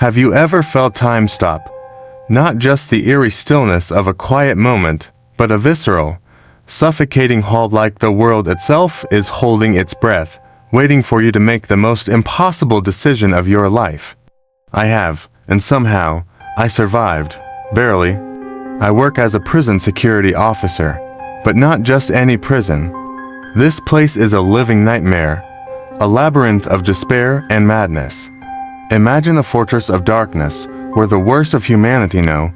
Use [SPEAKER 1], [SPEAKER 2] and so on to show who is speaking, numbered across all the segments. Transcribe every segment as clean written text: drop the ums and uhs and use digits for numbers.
[SPEAKER 1] Have you ever felt time stop? Not just the eerie stillness of a quiet moment, but a visceral, suffocating halt, like the world itself is holding its breath, waiting for you to make the most impossible decision of your life. I have, and somehow, I survived. Barely. I work as a prison security officer, but not just any prison. This place is a living nightmare, a labyrinth of despair and madness. Imagine a fortress of darkness, where the worst of humanity know,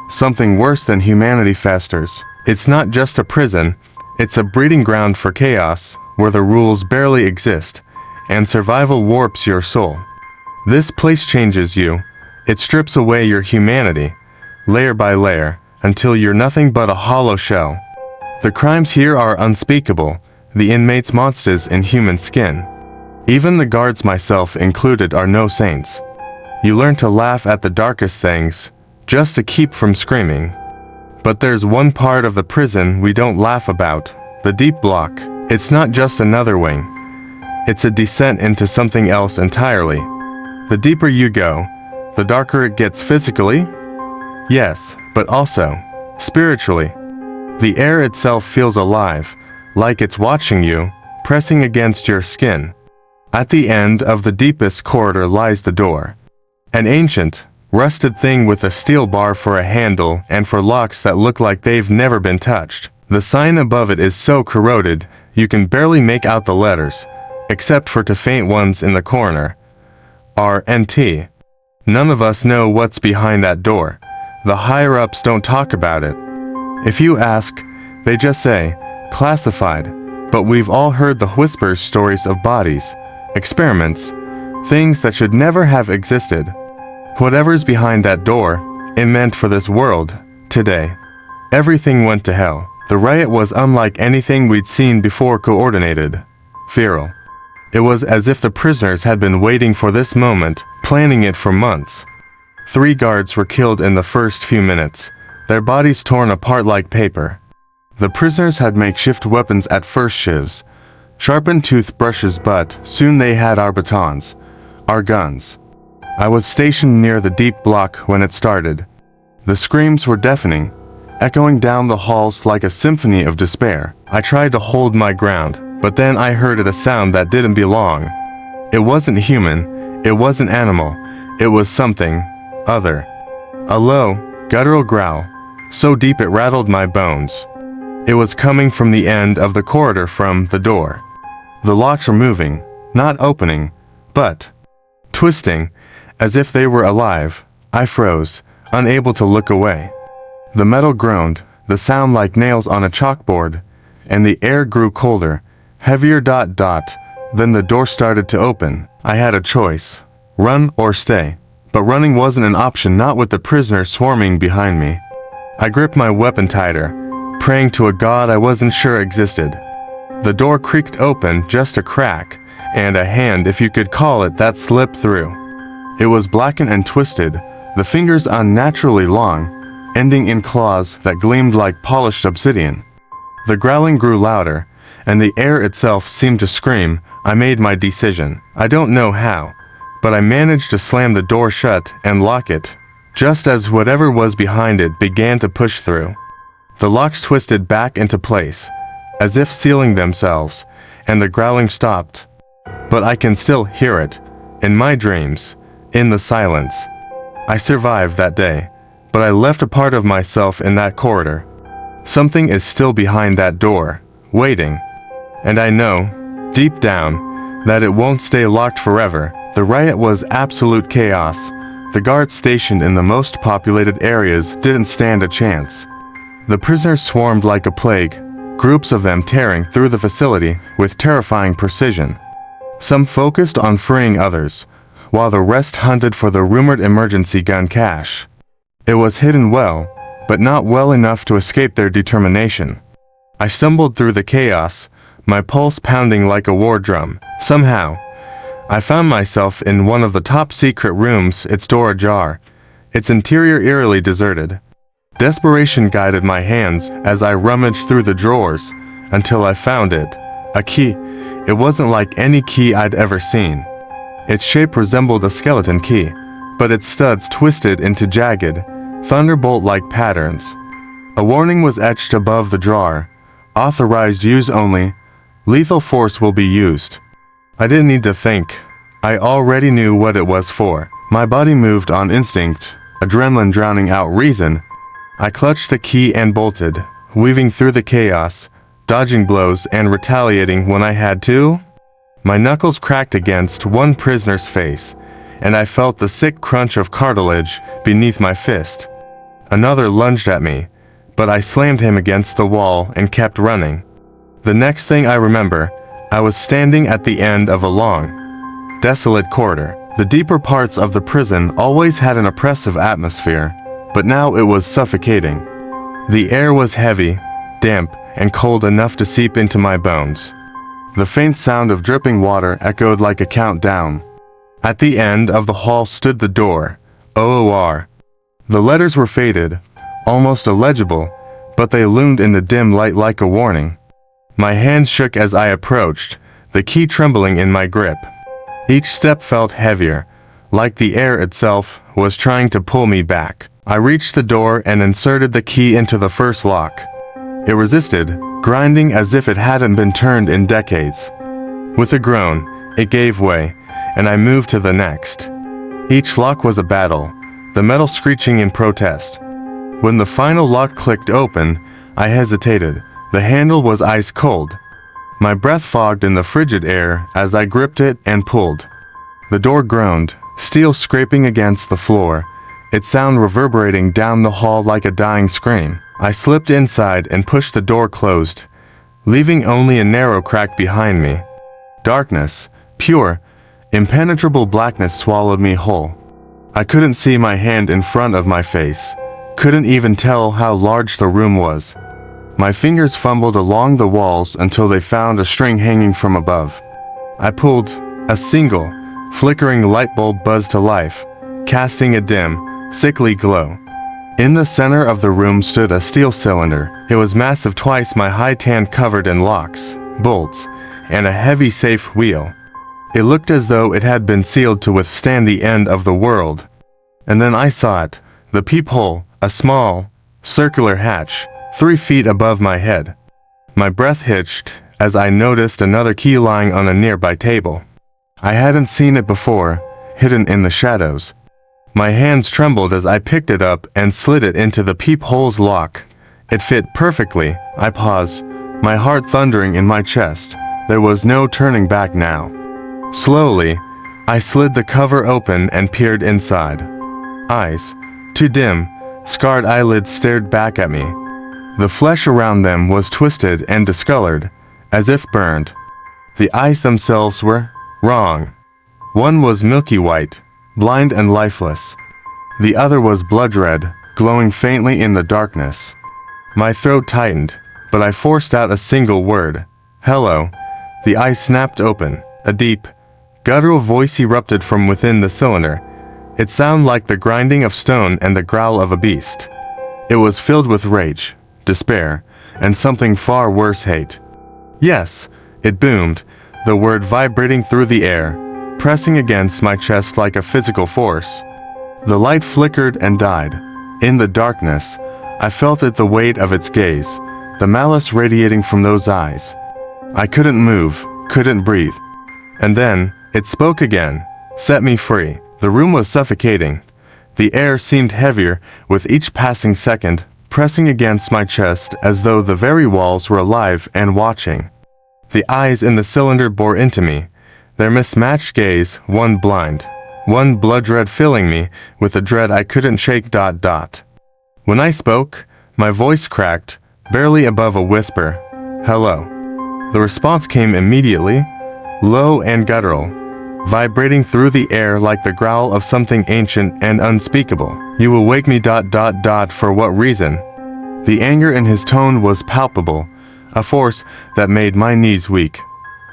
[SPEAKER 1] something worse than humanity festers. It's not just a prison, it's a breeding ground for chaos, where the rules barely exist, and survival warps your soul. This place changes you. It strips away your humanity, layer by layer, until you're nothing but a hollow shell. The crimes here are unspeakable, the inmates monsters in human skin. Even the guards, myself included, are no saints. You learn to laugh at the darkest things, just to keep from screaming. But there's one part of the prison we don't laugh about, the deep block. It's not just another wing. It's a descent into something else entirely. The deeper you go, the darker it gets physically. Yes, but also spiritually. The air itself feels alive, like it's watching you, pressing against your skin. At the end of the deepest corridor lies the door. An ancient, rusted thing with a steel bar for a handle and for locks that look like they've never been touched. The sign above it is so corroded, you can barely make out the letters, except for two faint ones in the corner. R and T. None of us know what's behind that door. The higher-ups don't talk about it. If you ask, they just say, classified. But we've all heard the whispers, stories of bodies, experiments, things that should never have existed. Whatever's behind that door, it meant for this world, today. Everything went to hell. The riot was unlike anything we'd seen before, coordinated, feral. It was as if the prisoners had been waiting for this moment, planning it for months. 3 guards were killed in the first few minutes, their bodies torn apart like paper. The prisoners had makeshift weapons at first, shivs, sharpened toothbrushes, but soon they had our batons, our guns. I was stationed near the deep block when it started. The screams were deafening, echoing down the halls like a symphony of despair. I tried to hold my ground, but then I heard a sound that didn't belong. It wasn't human, it wasn't animal, it was something other. A low, guttural growl, so deep it rattled my bones. It was coming from the end of the corridor, from the door. The locks were moving, not opening, but twisting, as if they were alive. I froze, unable to look away. The metal groaned, the sound like nails on a chalkboard, and the air grew colder, heavier. Then the door started to open. I had a choice, run or stay. But running wasn't an option, not with the prisoners swarming behind me. I gripped my weapon tighter, praying to a god I wasn't sure existed. The door creaked open, just a crack, and a hand, if you could call it that, slipped through. It was blackened and twisted, the fingers unnaturally long, ending in claws that gleamed like polished obsidian. The growling grew louder, and the air itself seemed to scream. I made my decision. I don't know how, but I managed to slam the door shut and lock it, just as whatever was behind it began to push through. The locks twisted back into place, as if sealing themselves, and the growling stopped. But I can still hear it, in my dreams, in the silence. I survived that day, but I left a part of myself in that corridor. Something is still behind that door, waiting. And I know, deep down, that it won't stay locked forever. The riot was absolute chaos. The guards stationed in the most populated areas didn't stand a chance. The prisoners swarmed like a plague, groups of them tearing through the facility with terrifying precision. Some focused on freeing others, while the rest hunted for the rumored emergency gun cache. It was hidden well, but not well enough to escape their determination. I stumbled through the chaos, my pulse pounding like a war drum. Somehow, I found myself in one of the top-secret rooms, its door ajar, its interior eerily deserted. Desperation guided my hands as I rummaged through the drawers, until I found it, a key. It wasn't like any key I'd ever seen. Its shape resembled a skeleton key, but its studs twisted into jagged, thunderbolt-like patterns. A warning was etched above the drawer. Authorized use only. Lethal force will be used. I didn't need to think. I already knew what it was for. My body moved on instinct, adrenaline drowning out reason. I clutched the key and bolted, weaving through the chaos, dodging blows and retaliating when I had to. My knuckles cracked against one prisoner's face, and I felt the sick crunch of cartilage beneath my fist. Another lunged at me, but I slammed him against the wall and kept running. The next thing I remember, I was standing at the end of a long, desolate corridor. The deeper parts of the prison always had an oppressive atmosphere, but now it was suffocating. The air was heavy, damp, and cold enough to seep into my bones. The faint sound of dripping water echoed like a countdown. At the end of the hall stood the door, OOR. The letters were faded, almost illegible, but they loomed in the dim light like a warning. My hands shook as I approached, the key trembling in my grip. Each step felt heavier, like the air itself was trying to pull me back. I reached the door and inserted the key into the first lock. It resisted, grinding as if it hadn't been turned in decades. With a groan, it gave way, and I moved to the next. Each lock was a battle, the metal screeching in protest. When the final lock clicked open, I hesitated. The handle was ice cold. My breath fogged in the frigid air as I gripped it and pulled. The door groaned, steel scraping against the floor, its sound reverberating down the hall like a dying scream. I slipped inside and pushed the door closed, leaving only a narrow crack behind me. Darkness, pure, impenetrable blackness swallowed me whole. I couldn't see my hand in front of my face, couldn't even tell how large the room was. My fingers fumbled along the walls until they found a string hanging from above. I pulled. A single, flickering light bulb buzzed to life, casting a dim, sickly glow. In the center of the room stood a steel cylinder. It was massive, twice my height, and covered in locks, bolts, and a heavy safe wheel. It looked as though it had been sealed to withstand the end of the world. And then I saw it, the peephole, a small, circular hatch, 3 feet above my head. My breath hitched as I noticed another key lying on a nearby table. I hadn't seen it before, hidden in the shadows. My hands trembled as I picked it up and slid it into the peephole's lock. It fit perfectly. I paused, my heart thundering in my chest. There was no turning back now. Slowly, I slid the cover open and peered inside. Eyes, too dim, scarred eyelids stared back at me. The flesh around them was twisted and discolored, as if burned. The eyes themselves were wrong. One was milky white, blind and lifeless. The other was blood red, glowing faintly in the darkness. My throat tightened, but I forced out a single word. Hello. The eyes snapped open. A deep, guttural voice erupted from within the cylinder. It sounded like the grinding of stone and the growl of a beast. It was filled with rage, despair, and something far worse, hate. Yes, it boomed, the word vibrating through the air, pressing against my chest like a physical force. The light flickered and died. In the darkness, I felt it, the weight of its gaze, the malice radiating from those eyes. I couldn't move, couldn't breathe. And then, it spoke again, set me free. The room was suffocating. The air seemed heavier with each passing second, pressing against my chest as though the very walls were alive and watching. The eyes in the cylinder bore into me, their mismatched gaze, one blind, one blood red, filling me with a dread I couldn't shake. When I spoke, my voice cracked, barely above a whisper. Hello. The response came immediately, low and guttural, vibrating through the air like the growl of something ancient and unspeakable. You will wake me. For what reason? The anger in his tone was palpable, a force that made my knees weak.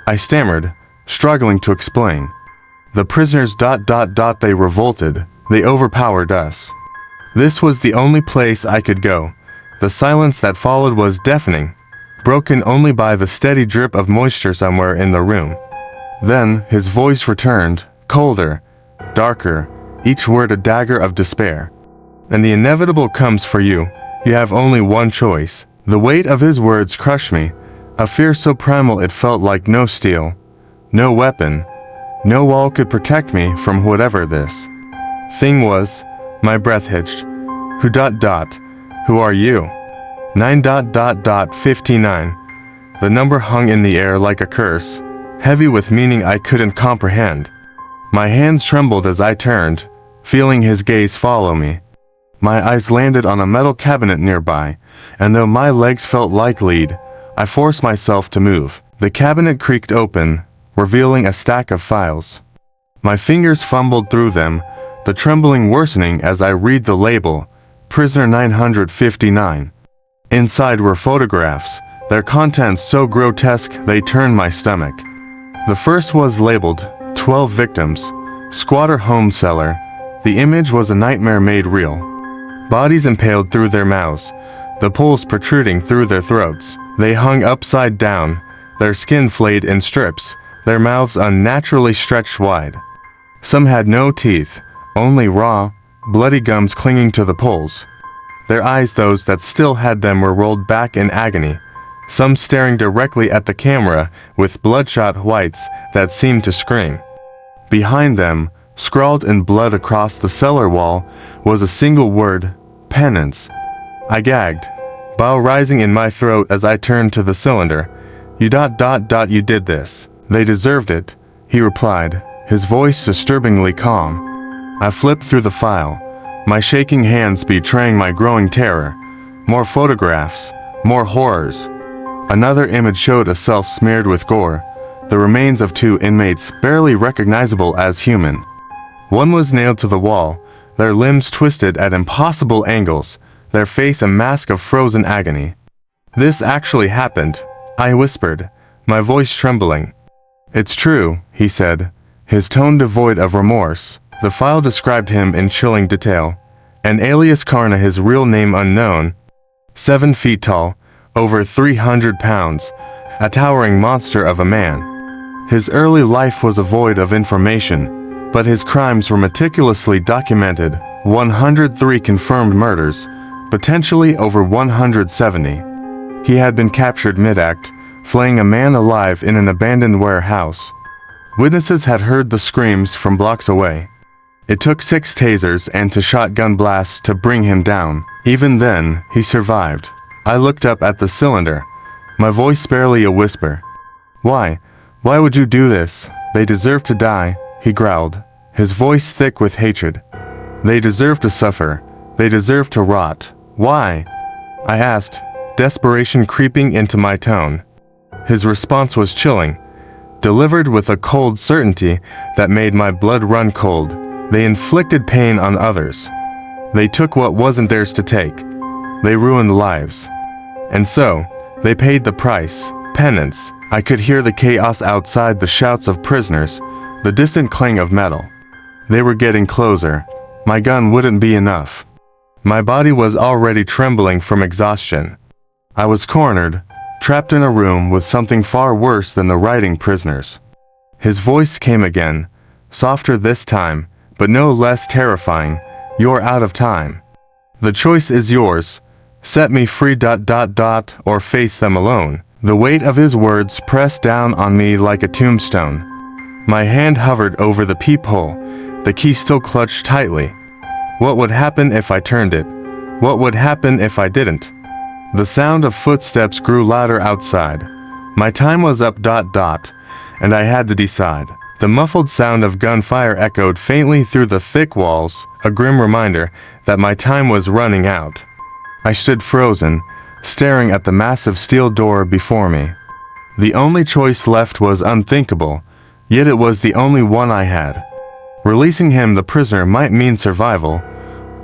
[SPEAKER 1] I stammered, struggling to explain. The prisoners. They revolted. They overpowered us. This was the only place I could go. The silence that followed was deafening, broken only by the steady drip of moisture somewhere in the room. Then his voice returned, colder, darker, each word a dagger of despair. And the inevitable comes for you. You have only one choice. The weight of his words crushed me, a fear so primal it felt like no steel, no weapon, no wall could protect me from whatever this thing was. My breath hitched. Who are you? 9:59. The number hung in the air like a curse, heavy with meaning I couldn't comprehend. My hands trembled as I turned, feeling his gaze follow me. My eyes landed on a metal cabinet nearby, and though my legs felt like lead, I forced myself to move. The cabinet creaked open, revealing a stack of files. My fingers fumbled through them, the trembling worsening as I read the label, Prisoner 959. Inside were photographs, their contents so grotesque they turned my stomach. The first was labeled 12 victims, squatter home cellar. The image was a nightmare made real. Bodies impaled through their mouths, the poles protruding through their throats. They hung upside down, their skin flayed in strips, their mouths unnaturally stretched wide. Some had no teeth, only raw, bloody gums clinging to the poles. Their eyes, those that still had them, were rolled back in agony, some staring directly at the camera with bloodshot whites that seemed to scream. Behind them, scrawled in blood across the cellar wall, was a single word, penance. I gagged, bile rising in my throat as I turned to the cylinder. You did this. They deserved it, he replied, his voice disturbingly calm. I flipped through the file, my shaking hands betraying my growing terror. More photographs, more horrors. Another image showed a cell smeared with gore, the remains of 2 inmates barely recognizable as human. One was nailed to the wall, their limbs twisted at impossible angles, their face a mask of frozen agony. This actually happened, I whispered, my voice trembling. It's true, he said, his tone devoid of remorse. The file described him in chilling detail. An alias Karna, his real name unknown. 7 feet tall, over 300 pounds, a towering monster of a man. His early life was void of information, but his crimes were meticulously documented. 103 confirmed murders, potentially over 170. He had been captured mid-act, flaying a man alive in an abandoned warehouse. Witnesses had heard the screams from blocks away. It took 6 tasers and 2 shotgun blasts to bring him down. Even then, he survived. I looked up at the cylinder, my voice barely a whisper. Why would you do this? They deserve to die, he growled, his voice thick with hatred. They deserve to suffer. They deserve to rot. Why? I asked, desperation creeping into my tone. His response was chilling, delivered with a cold certainty that made my blood run cold. They inflicted pain on others. They took what wasn't theirs to take. They ruined lives. And so, they paid the price, penance. I could hear the chaos outside, the shouts of prisoners, the distant clang of metal. They were getting closer. My gun wouldn't be enough. My body was already trembling from exhaustion. I was cornered, trapped in a room with something far worse than the rioting prisoners. His voice came again, softer this time, but no less terrifying. You're out of time. The choice is yours. Set me free ... or face them alone. The weight of his words pressed down on me like a tombstone. My hand hovered over the peephole, the key still clutched tightly. What would happen if I turned it? What would happen if I didn't? The sound of footsteps grew louder outside. My time was up ... and I had to decide. The muffled sound of gunfire echoed faintly through the thick walls, a grim reminder that my time was running out. I stood frozen, staring at the massive steel door before me. The only choice left was unthinkable, yet it was the only one I had. Releasing him, the prisoner, might mean survival,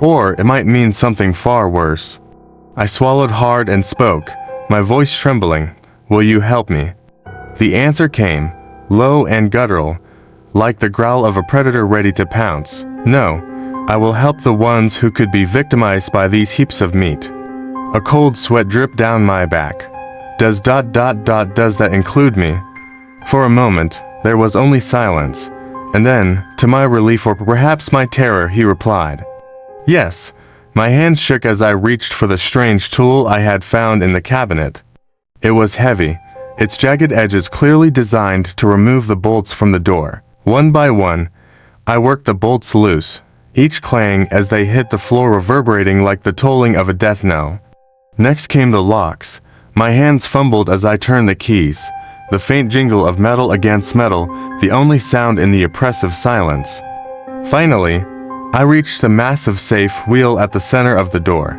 [SPEAKER 1] or it might mean something far worse. I swallowed hard and spoke, my voice trembling. Will you help me? The answer came, low and guttural, like the growl of a predator ready to pounce. No, I will help the ones who could be victimized by these heaps of meat. A cold sweat dripped down my back. Does that include me? For a moment, there was only silence, And then, to my relief or perhaps my terror, he replied, "Yes." My hands shook as I reached for the strange tool I had found in the cabinet. It was heavy, its jagged edges clearly designed to remove the bolts from the door. One by one, I worked the bolts loose, each clang as they hit the floor reverberating like the tolling of a death knell. Next came the locks. My hands fumbled as I turned the keys, the faint jingle of metal against metal, the only sound in the oppressive silence. Finally, I reached the massive safe wheel at the center of the door.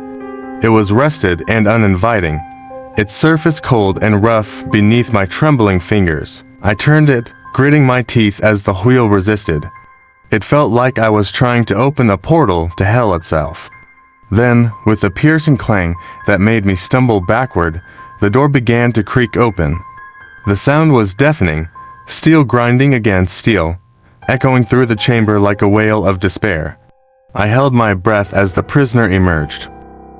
[SPEAKER 1] It was rusted and uninviting, its surface cold and rough beneath my trembling fingers. I turned it, gritting my teeth as the wheel resisted. It felt like I was trying to open a portal to hell itself. Then, with a piercing clang that made me stumble backward, the door began to creak open. The sound was deafening, steel grinding against steel, echoing through the chamber like a wail of despair. I held my breath as the prisoner emerged.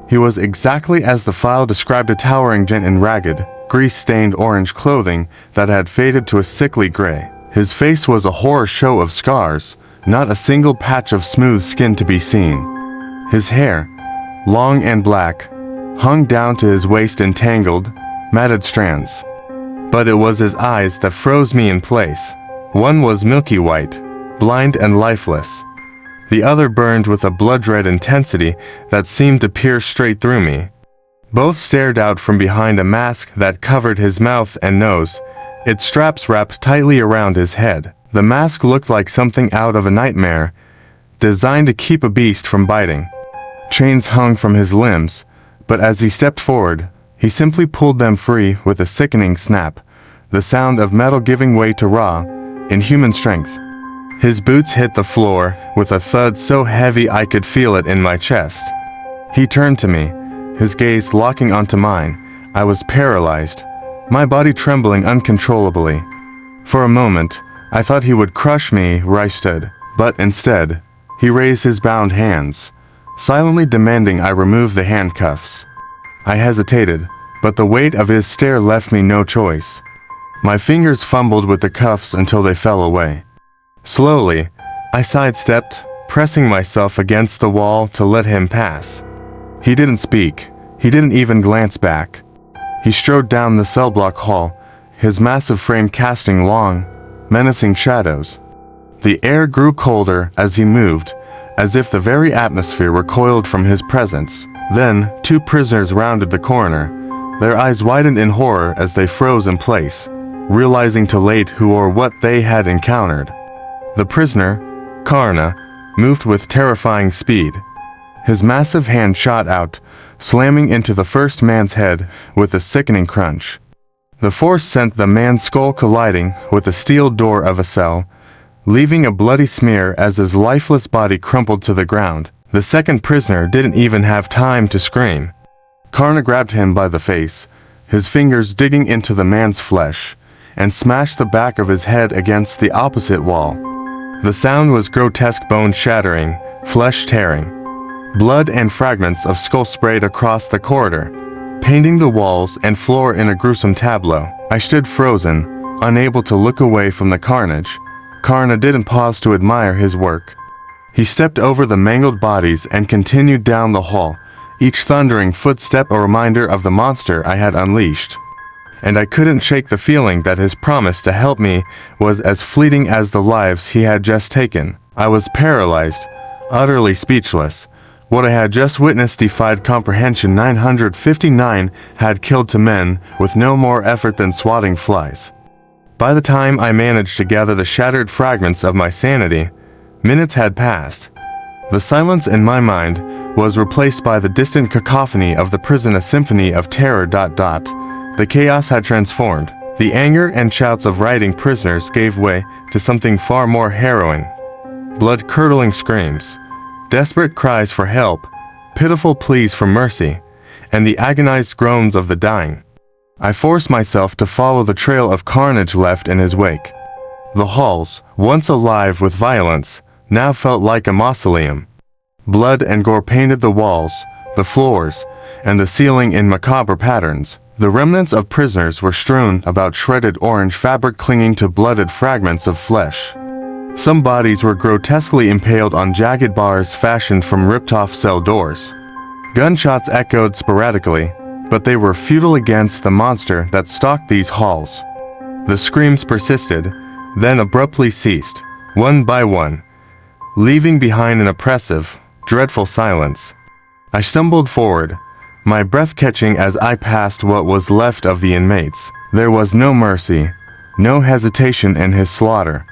[SPEAKER 1] He was exactly as the file described, a towering giant in ragged, grease-stained orange clothing that had faded to a sickly gray. His face was a horror show of scars, not a single patch of smooth skin to be seen. His hair, long and black, hung down to his waist in tangled, matted strands. But it was his eyes that froze me in place. One was milky white, blind and lifeless. The other burned with a blood-red intensity that seemed to pierce straight through me. Both stared out from behind a mask that covered his mouth and nose, its straps wrapped tightly around his head. The mask looked like something out of a nightmare, designed to keep a beast from biting. Chains hung from his limbs, but as he stepped forward, he simply pulled them free with a sickening snap, the sound of metal giving way to raw, inhuman strength. His boots hit the floor with a thud so heavy I could feel it in my chest. He turned to me, his gaze locking onto mine. I was paralyzed, my body trembling uncontrollably. For a moment, I thought he would crush me where I stood, but instead, he raised his bound hands, silently demanding I remove the handcuffs. I hesitated, but the weight of his stare left me no choice. My fingers fumbled with the cuffs until they fell away. Slowly, I sidestepped, pressing myself against the wall to let him pass. He didn't speak. He didn't even glance back. He strode down the cell block hall, his massive frame casting long, menacing shadows. The air grew colder as he moved, as if the very atmosphere recoiled from his presence. Then, two prisoners rounded the corner, their eyes widened in horror as they froze in place, realizing too late who or what they had encountered. The prisoner, Karna, moved with terrifying speed. His massive hand shot out, slamming into the first man's head with a sickening crunch. The force sent the man's skull colliding with the steel door of a cell, leaving a bloody smear as his lifeless body crumpled to the ground. The second prisoner didn't even have time to scream. Karna grabbed him by the face, his fingers digging into the man's flesh, and smashed the back of his head against the opposite wall. The sound was grotesque, bone shattering, flesh tearing. Blood and fragments of skull sprayed across the corridor, painting the walls and floor in a gruesome tableau. I stood frozen, unable to look away from the carnage. Karna didn't pause to admire his work. He stepped over the mangled bodies and continued down the hall, each thundering footstep a reminder of the monster I had unleashed. And I couldn't shake the feeling that his promise to help me was as fleeting as the lives he had just taken. I was paralyzed, utterly speechless. What I had just witnessed defied comprehension. 959 had killed two men with no more effort than swatting flies. By the time I managed to gather the shattered fragments of my sanity, minutes had passed. The silence in my mind was replaced by the distant cacophony of the prison, a symphony of terror. The chaos had transformed. The anger and shouts of rioting prisoners gave way to something far more harrowing. Blood-curdling screams, desperate cries for help, pitiful pleas for mercy, and the agonized groans of the dying. I forced myself to follow the trail of carnage left in his wake. The halls, once alive with violence, now felt like a mausoleum. Blood and gore painted the walls, the floors, and the ceiling in macabre patterns. The remnants of prisoners were strewn about shredded orange fabric clinging to blooded fragments of flesh. Some bodies were grotesquely impaled on jagged bars fashioned from ripped-off cell doors. Gunshots echoed sporadically, but they were futile against the monster that stalked these halls. The screams persisted, then abruptly ceased, one by one, leaving behind an oppressive, dreadful silence. I stumbled forward, my breath catching as I passed what was left of the inmates. There was no mercy, no hesitation in his slaughter.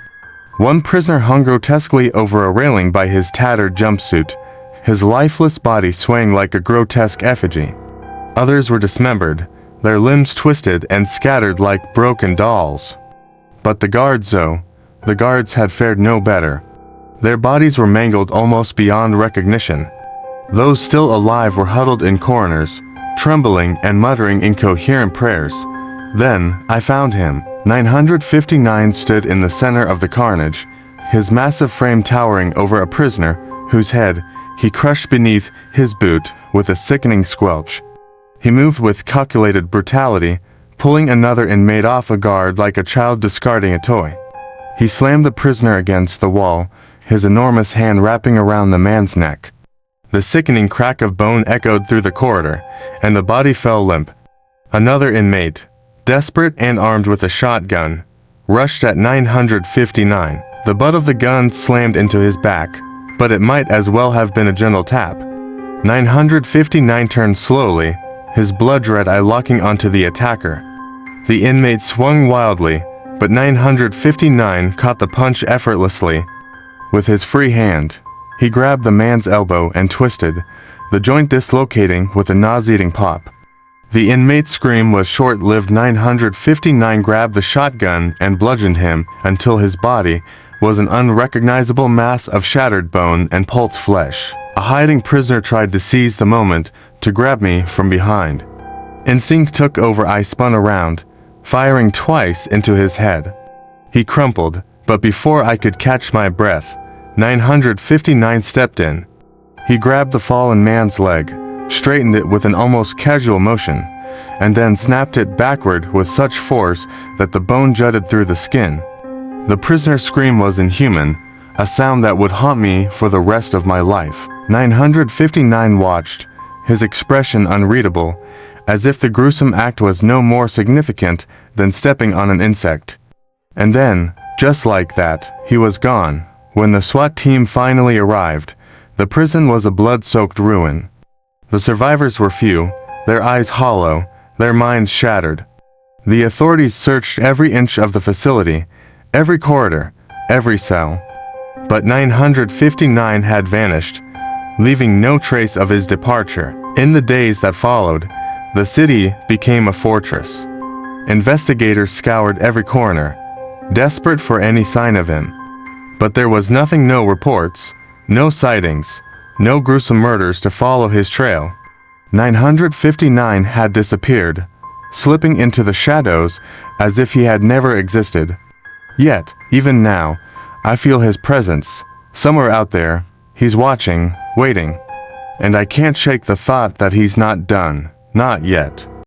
[SPEAKER 1] One prisoner hung grotesquely over a railing by his tattered jumpsuit, his lifeless body swaying like a grotesque effigy. Others were dismembered, their limbs twisted and scattered like broken dolls. But the guards had fared no better. Their bodies were mangled almost beyond recognition. Those still alive were huddled in corners, trembling and muttering incoherent prayers. Then, I found him. 959 stood in the center of the carnage, his massive frame towering over a prisoner whose head he crushed beneath his boot with a sickening squelch. He moved with calculated brutality, pulling another inmate off a guard like a child discarding a toy. He slammed the prisoner against the wall, his enormous hand wrapping around the man's neck. The sickening crack of bone echoed through the corridor, and the body fell limp. Another inmate, desperate and armed with a shotgun, rushed at 959. The butt of the gun slammed into his back, but it might as well have been a gentle tap. 959 turned slowly, his blood-red eye locking onto the attacker. The inmate swung wildly, but 959 caught the punch effortlessly. With his free hand, he grabbed the man's elbow and twisted, the joint dislocating with a nauseating pop. The inmate's scream was short-lived. 959 grabbed the shotgun and bludgeoned him until his body was an unrecognizable mass of shattered bone and pulped flesh. A hiding prisoner tried to seize the moment to grab me from behind. Instinct took over. I spun around, firing twice into his head. He crumpled, but before I could catch my breath, 959 stepped in. He grabbed the fallen man's leg, straightened it with an almost casual motion, and then snapped it backward with such force that the bone jutted through the skin. The prisoner's scream was inhuman, a sound that would haunt me for the rest of my life. 959 watched, his expression unreadable, as if the gruesome act was no more significant than stepping on an insect. And then, just like that, he was gone. When the SWAT team finally arrived, the prison was a blood-soaked ruin. The survivors were few, their eyes hollow, their minds shattered. The authorities searched every inch of the facility, every corridor, every cell. But 959 had vanished, leaving no trace of his departure. In the days that followed, the city became a fortress. Investigators scoured every corner, desperate for any sign of him. But there was nothing, no reports, no sightings, no gruesome murders to follow his trail. 959 had disappeared, slipping into the shadows as if he had never existed. Yet, even now, I feel his presence. Somewhere out there, he's watching, waiting. And I can't shake the thought that he's not done. Not yet.